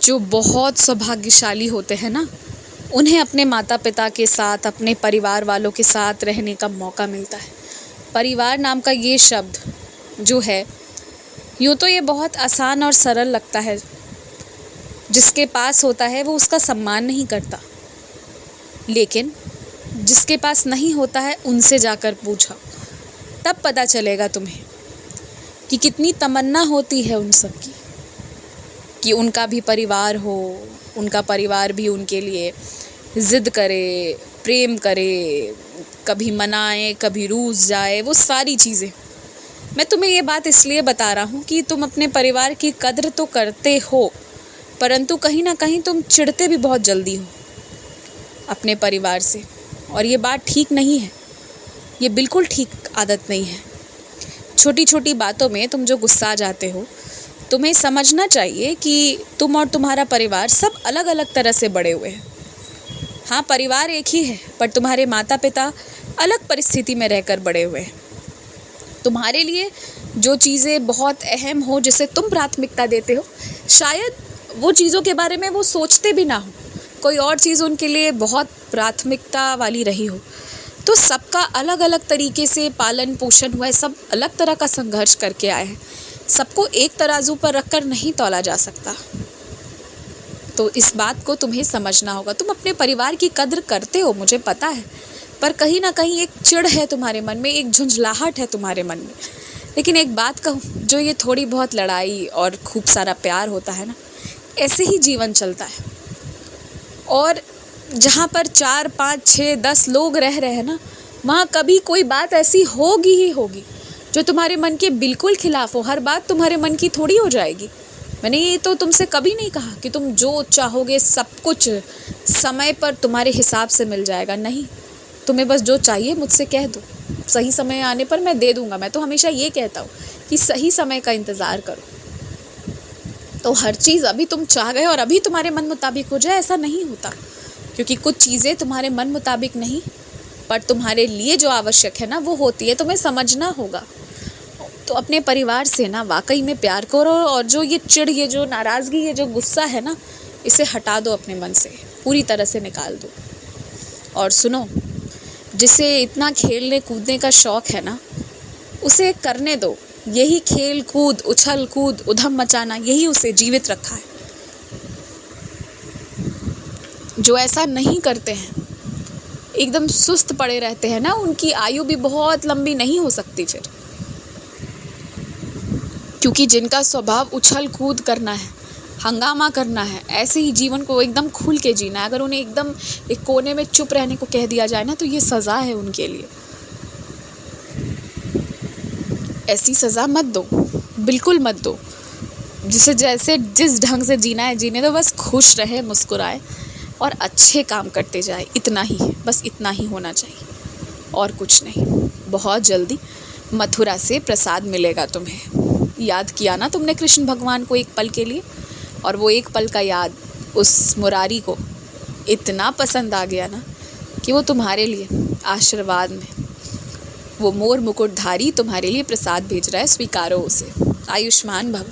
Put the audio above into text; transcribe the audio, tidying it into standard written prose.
जो बहुत सौभाग्यशाली होते हैं ना, उन्हें अपने माता पिता के साथ, अपने परिवार वालों के साथ रहने का मौका मिलता है। परिवार नाम का ये शब्द जो है, यूँ तो ये बहुत आसान और सरल लगता है। जिसके पास होता है वो उसका सम्मान नहीं करता, लेकिन जिसके पास नहीं होता है उनसे जाकर पूछो, तब पता चलेगा तुम्हें कि कितनी तमन्ना होती है उन सब की कि उनका भी परिवार हो, उनका परिवार भी उनके लिए ज़िद करे, प्रेम करे, कभी मनाए, कभी रूठ जाए, वो सारी चीज़ें। मैं तुम्हें ये बात इसलिए बता रहा हूँ कि तुम अपने परिवार की कद्र तो करते हो, परंतु कहीं ना कहीं तुम चिढ़ते भी बहुत जल्दी हो अपने परिवार से, और ये बात ठीक नहीं है। ये बिल्कुल ठीक आदत नहीं है। छोटी छोटी बातों में तुम जो गुस्सा जाते हो, तुम्हें समझना चाहिए कि तुम और तुम्हारा परिवार सब अलग अलग तरह से बड़े हुए हैं। हाँ, परिवार एक ही है, पर तुम्हारे माता पिता अलग परिस्थिति में रहकर बड़े हुए हैं। तुम्हारे लिए जो चीज़ें बहुत अहम हो, जिसे तुम प्राथमिकता देते हो, शायद वो चीज़ों के बारे में वो सोचते भी ना हो। कोई और चीज़ उनके लिए बहुत प्राथमिकता वाली रही हो। तो सबका अलग अलग तरीके से पालन पोषण हुआ है, सब अलग तरह का संघर्ष करके आए हैं। सबको एक तराजू पर रखकर नहीं तौला जा सकता। तो इस बात को तुम्हें समझना होगा। तुम अपने परिवार की कद्र करते हो, मुझे पता है, पर कहीं ना कहीं एक चिढ़ है तुम्हारे मन में, एक झुंझलाहट है तुम्हारे मन में। लेकिन एक बात कहूँ, जो ये थोड़ी बहुत लड़ाई और खूब सारा प्यार होता है ना, ऐसे ही जीवन चलता है। और जहाँ पर 4, 5, 6, 10 लोग रह रहे हैं ना, वहाँ कभी कोई बात ऐसी होगी ही होगी जो तुम्हारे मन के बिल्कुल खिलाफ हो। हर बात तुम्हारे मन की थोड़ी हो जाएगी। मैंने ये तो तुमसे कभी नहीं कहा कि तुम जो चाहोगे सब कुछ समय पर तुम्हारे हिसाब से मिल जाएगा। नहीं, तुम्हें बस जो चाहिए मुझसे कह दो, सही समय आने पर मैं दे दूँगा। मैं तो हमेशा ये कहता हूँ कि सही समय का इंतज़ार करो। तो हर चीज़ अभी तुम चाह गए और अभी तुम्हारे मन मुताबिक हो जाए, ऐसा नहीं होता। क्योंकि कुछ चीज़ें तुम्हारे मन मुताबिक नहीं, पर तुम्हारे लिए जो आवश्यक है ना, वो होती है। तुम्हें समझना होगा। तो अपने परिवार से ना वाकई में प्यार करो, और जो ये चिढ़, ये जो नाराज़गी, ये जो गुस्सा है ना, इसे हटा दो अपने मन से, पूरी तरह से निकाल दो। और सुनो, जिसे इतना खेलने कूदने का शौक़ है ना, उसे करने दो। यही खेल कूद, उछल कूद, उधम मचाना, यही उसे जीवित रखा है। जो ऐसा नहीं करते हैं, एकदम सुस्त पड़े रहते हैं ना, उनकी आयु भी बहुत लंबी नहीं हो सकती फिर। क्योंकि जिनका स्वभाव उछल कूद करना है, हंगामा करना है, ऐसे ही जीवन को एकदम खुल के जीना है, अगर उन्हें एकदम एक कोने में चुप रहने को कह दिया जाए ना, तो ये सज़ा है उनके लिए। ऐसी सज़ा मत दो, बिल्कुल मत दो। जिस ढंग से जीना है जीने दो। बस खुश रहे, मुस्कुराए और अच्छे काम करते जाए। इतना ही है, बस इतना ही होना चाहिए, और कुछ नहीं। बहुत जल्दी मथुरा से प्रसाद मिलेगा तुम्हें। याद किया ना तुमने कृष्ण भगवान को एक पल के लिए, और वो एक पल का याद उस मुरारी को इतना पसंद आ गया ना कि वो तुम्हारे लिए आशीर्वाद में वो मोर मुकुटधारी तुम्हारे लिए प्रसाद भेज रहा है। स्वीकारो उसे। आयुष्मान भव।